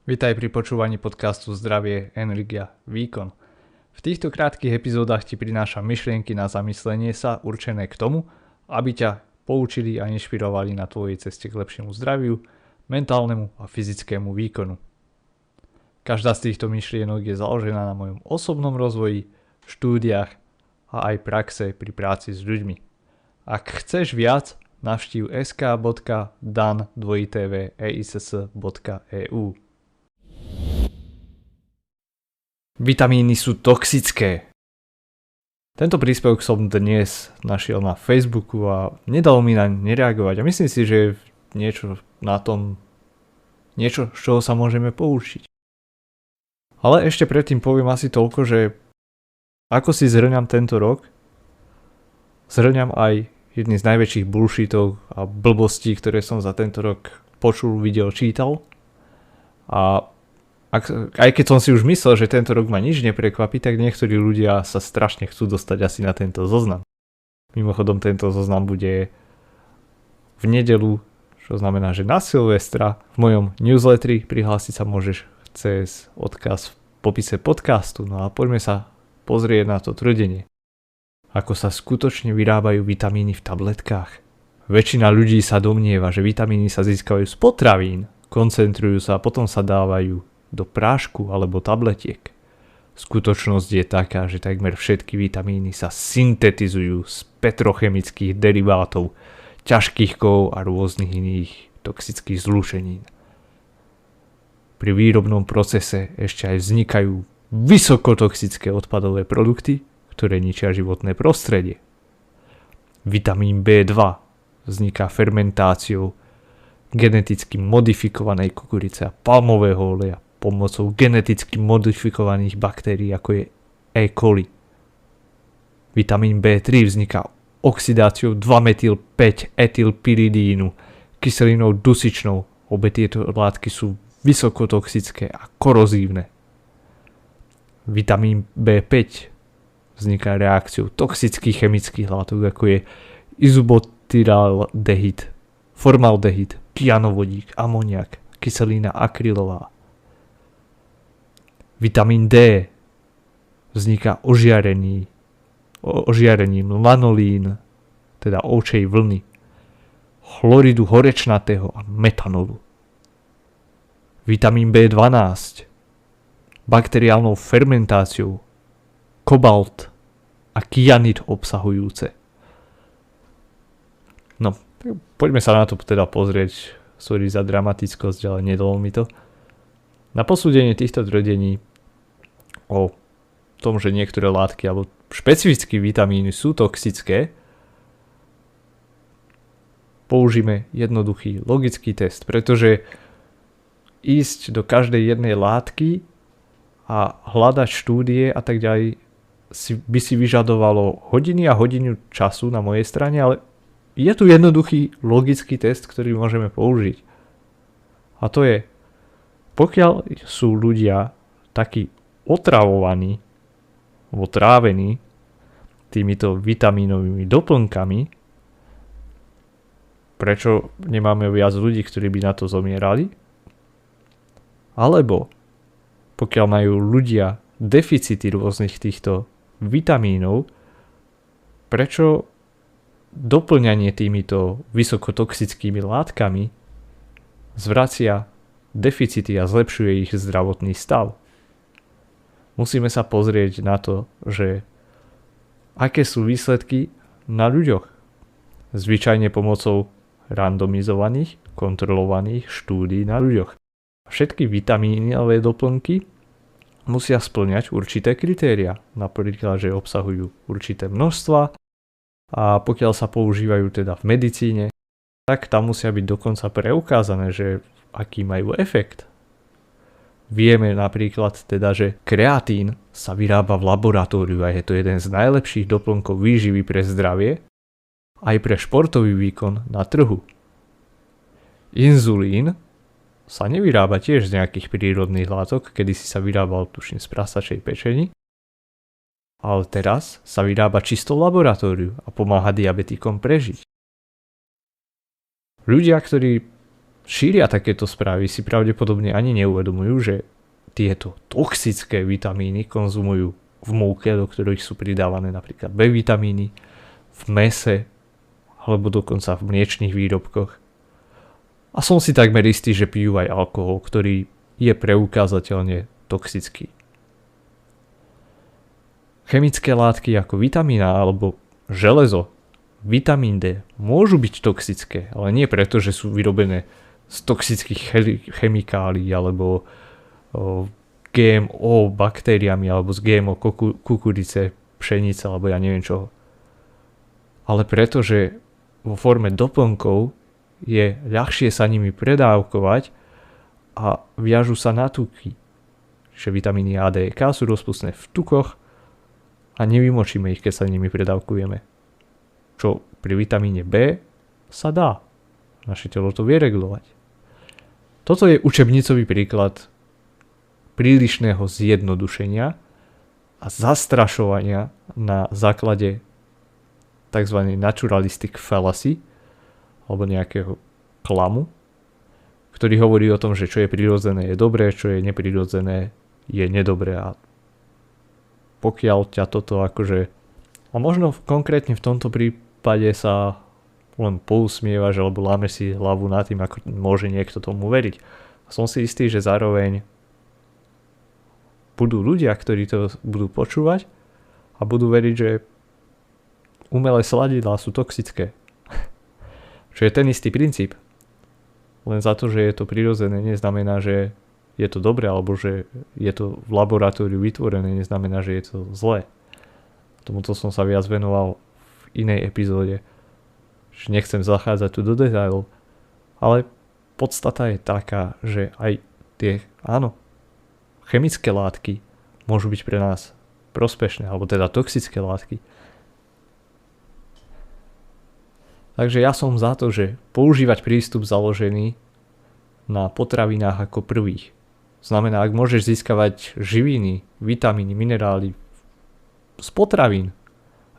Vitaj pri počúvaní podcastu Zdravie, energia, výkon. V týchto krátkych epizódach ti prinášam myšlienky na zamyslenie sa určené k tomu, aby ťa poučili a inšpirovali na tvojej ceste k lepšiemu zdraviu, mentálnemu a fyzickému výkonu. Každá z týchto myšlienok je založená na mojom osobnom rozvoji, štúdiách a aj praxe pri práci s ľuďmi. Ak chceš viac, navštív sk.dan2tv.eiss.eu. Vitamíny sú toxické. Tento príspevok som dnes našiel na Facebooku a nedalo mi naň nereagovať. A myslím si, že je niečo na tom, niečo, z čoho sa môžeme poučiť. Ale ešte predtým poviem asi toľko, že ako si zhrňam tento rok, zhrňam aj jedný z najväčších bullshitov a blbostí, ktoré som za tento rok počul, videl, čítal. A aj keď som si už myslel, že tento rok ma nič neprekvapí, tak niektorí ľudia sa strašne chcú dostať asi na tento zoznam. Mimochodom, tento zoznam bude v nedeľu, čo znamená, že na Silvestra v mojom newsletteri prihlásiť sa môžeš cez odkaz v popise podcastu. No a poďme sa pozrieť na to tvrdenie. Ako sa skutočne vyrábajú vitamíny v tabletkách. Väčšina ľudí sa domnieva, že vitamíny sa získajú z potravín, koncentrujú sa a potom sa dávajú do prášku alebo tabletiek. Skutočnosť je taká, že takmer všetky vitamíny sa syntetizujú z petrochemických derivátov, ťažkých kovov a rôznych iných toxických zlúčenín. Pri výrobnom procese ešte aj vznikajú vysokotoxické odpadové produkty, ktoré ničia životné prostredie. Vitamín B2 vzniká fermentáciou geneticky modifikovanej kukurice a palmového oleja pomocou geneticky modifikovaných baktérií, ako je E. coli. Vitamín B3 vzniká oxidáciou 2-metyl-5-etylpyridínu, kyselinou dusičnou. Obe tieto látky sú vysokotoxické a korozívne. Vitamín B5 vzniká reakciou toxických chemických látok, ako je izobutyraldehyd, formaldehyd, kyanovodík, amoniak, kyselina akrylová. Vitamín D vzniká ožiarením lanolín, teda ovčej vlny, chloridu horečnatého a metanolu. Vitamín B12 bakteriálnou fermentáciou, kobalt a kyanid obsahujúce. No, poďme sa na to teda pozrieť. Sorry za dramatickosť, ale nedalo mi to. Na posúdenie týchto tvrdení o tom, že niektoré látky alebo špecifické vitamíny sú toxické, použijeme jednoduchý logický test, pretože ísť do každej jednej látky a hľadať štúdie a tak ďalej by si vyžadovalo hodiny a hodinu času na mojej strane, ale je tu jednoduchý logický test, ktorý môžeme použiť. A to je, pokiaľ sú ľudia takí otravovaní alebo trávení týmito vitamínovými doplnkami, prečo nemáme viac ľudí, ktorí by na to zomierali? Alebo pokiaľ majú ľudia deficity rôznych týchto vitamínov, prečo doplňanie týmito vysokotoxickými látkami zvracia deficity a zlepšuje ich zdravotný stav? Musíme sa pozrieť na to, že aké sú výsledky na ľuďoch. Zvyčajne pomocou randomizovaných, kontrolovaných štúdií na ľuďoch. Všetky vitamínové doplnky musia spĺňať určité kritéria, napríklad, že obsahujú určité množstva a pokiaľ sa používajú teda v medicíne, tak tam musia byť dokonca preukázané, že aký majú efekt. Vieme napríklad teda, že kreatín sa vyrába v laboratóriu a je to jeden z najlepších doplnkov výživy pre zdravie aj pre športový výkon na trhu. Inzulín sa nevyrába tiež z nejakých prírodných látok, kedysi sa vyrábal tuším z prasačej pečeni, ale teraz sa vyrába čisto v laboratóriu a pomáha diabetikom prežiť. Ľudia, ktorí šíria takéto správy, si pravdepodobne ani neuvedomujú, že tieto toxické vitamíny konzumujú v múke, do ktorých sú pridávané napríklad B vitamíny, v mese alebo dokonca v mliečnych výrobkoch. A som si takmer istý, že pijú aj alkohol, ktorý je preukázateľne toxický. Chemické látky ako vitamín A alebo železo, vitamín D môžu byť toxické, ale nie preto, že sú vyrobené z toxických chemikálií alebo GMO baktériami alebo z GMO kukurice, pšenice alebo ja neviem čoho. Ale preto, že vo forme doplnkov je ľahšie sa nimi predávkovať a viažu sa na tuky. Že vitamíny A, D, K sú rozpustné v tukoch a nevymočíme ich, keď sa nimi predávkujeme. Čo pri vitamíne B sa dá. Naše telo to vie regulovať. Toto je učebnicový príklad prílišného zjednodušenia a zastrašovania na základe tzv. Naturalistic fallacy alebo nejakého klamu, ktorý hovorí o tom, že čo je prirodzené je dobré, čo je neprirodzené je nedobré. A pokiaľ ťa toto akože... A možno konkrétne v tomto prípade sa len pousmievaš alebo lámeš si hlavu nad tým, ako môže niekto tomu veriť. A som si istý, že zároveň budú ľudia, ktorí to budú počúvať a budú veriť, že umelé sladidlá sú toxické. Čo je ten istý princíp. Len za to, že je to prirodzené, neznamená, že je to dobré, alebo že je to v laboratóriu vytvorené, neznamená, že je to zlé. Tomuto som sa viac venoval v inej epizóde. Že nechcem zachádzať tu do detailov. Ale podstata je taká, že aj tie, áno, chemické látky môžu byť pre nás prospešné, alebo teda toxické látky. Takže ja som za to, že používať prístup založený na potravinách ako prvých. Znamená, ak môžeš získavať živiny, vitamíny, minerály z potravín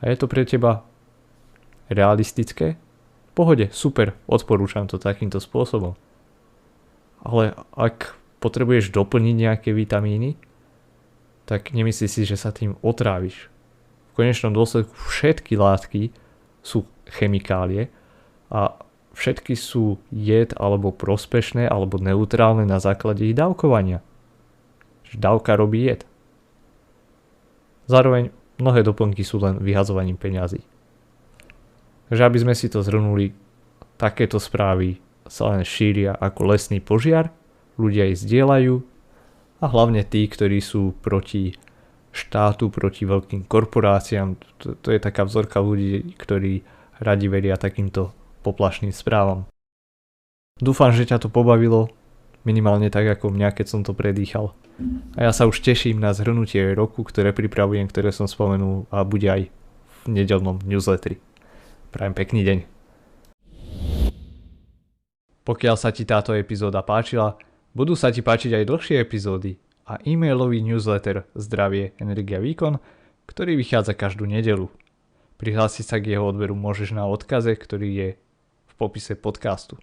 a je to pre teba realistické, v pohode, super, odporúčam to takýmto spôsobom. Ale ak potrebuješ doplniť nejaké vitamíny, tak nemyslí si, že sa tým otráviš. V konečnom dôsledku všetky látky sú chemikálie a všetky sú jed alebo prospešné alebo neutrálne na základe ich dávkovania. Dávka robí jed. Zároveň mnohé doplnky sú len vyhadzovaním peňazí. Takže aby sme si to zhrnuli, takéto správy sa len šíria ako lesný požiar, ľudia ich zdieľajú a hlavne tí, ktorí sú proti štátu, proti veľkým korporáciám, to je taká vzorka ľudí, ktorí radi veria takýmto poplašným správam. Dúfam, že ťa to pobavilo, minimálne tak ako mňa, keď som to predýchal. A ja sa už teším na zhrnutie roku, ktoré pripravujem, ktoré som spomenul a bude aj v nedeľnom newsletteri. Prajem pekný deň. Pokiaľ sa ti táto epizóda páčila, budú sa ti páčiť aj dlhšie epizódy a e-mailový newsletter Zdravie, energia, výkon, ktorý vychádza každú nedeľu. Prihlásiť sa k jeho odberu môžeš na odkaze, ktorý je v popise podcastu.